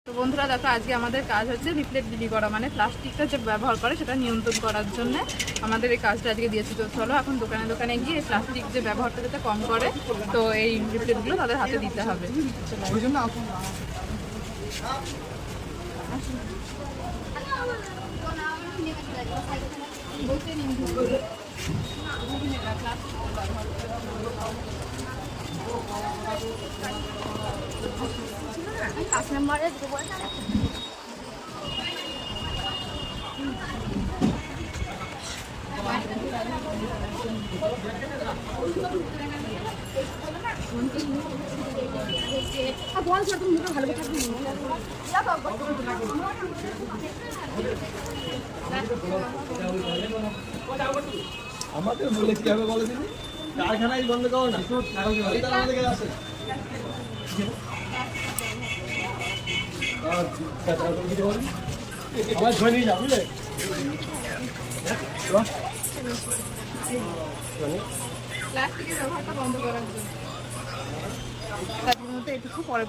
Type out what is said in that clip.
তো বন্ধুরা দেখো, আজকে আমাদের কাজ হচ্ছে লিফলেট বিলি করা, মানে প্লাস্টিকটা যে ব্যবহার করে সেটা নিয়ন্ত্রণ করার জন্য আমাদের এই কাজটা আজকে দিয়েছি। তো চলো এখন দোকানে দোকানে গিয়ে প্লাস্টিক যে ব্যবহারটা যাতে কম করে, তো এই লিফলেটগুলো তাদের হাতে দিতে হবে। আমাকে বলে কি হবে বলে দিবি, কারখানায় বন্ধ করো না, আমার ধরে নিয়ে যাও বুঝলে। প্লাস্টিকের ব্যবহারটা বন্ধ করার জন্য তার মধ্যে এটুকু পরে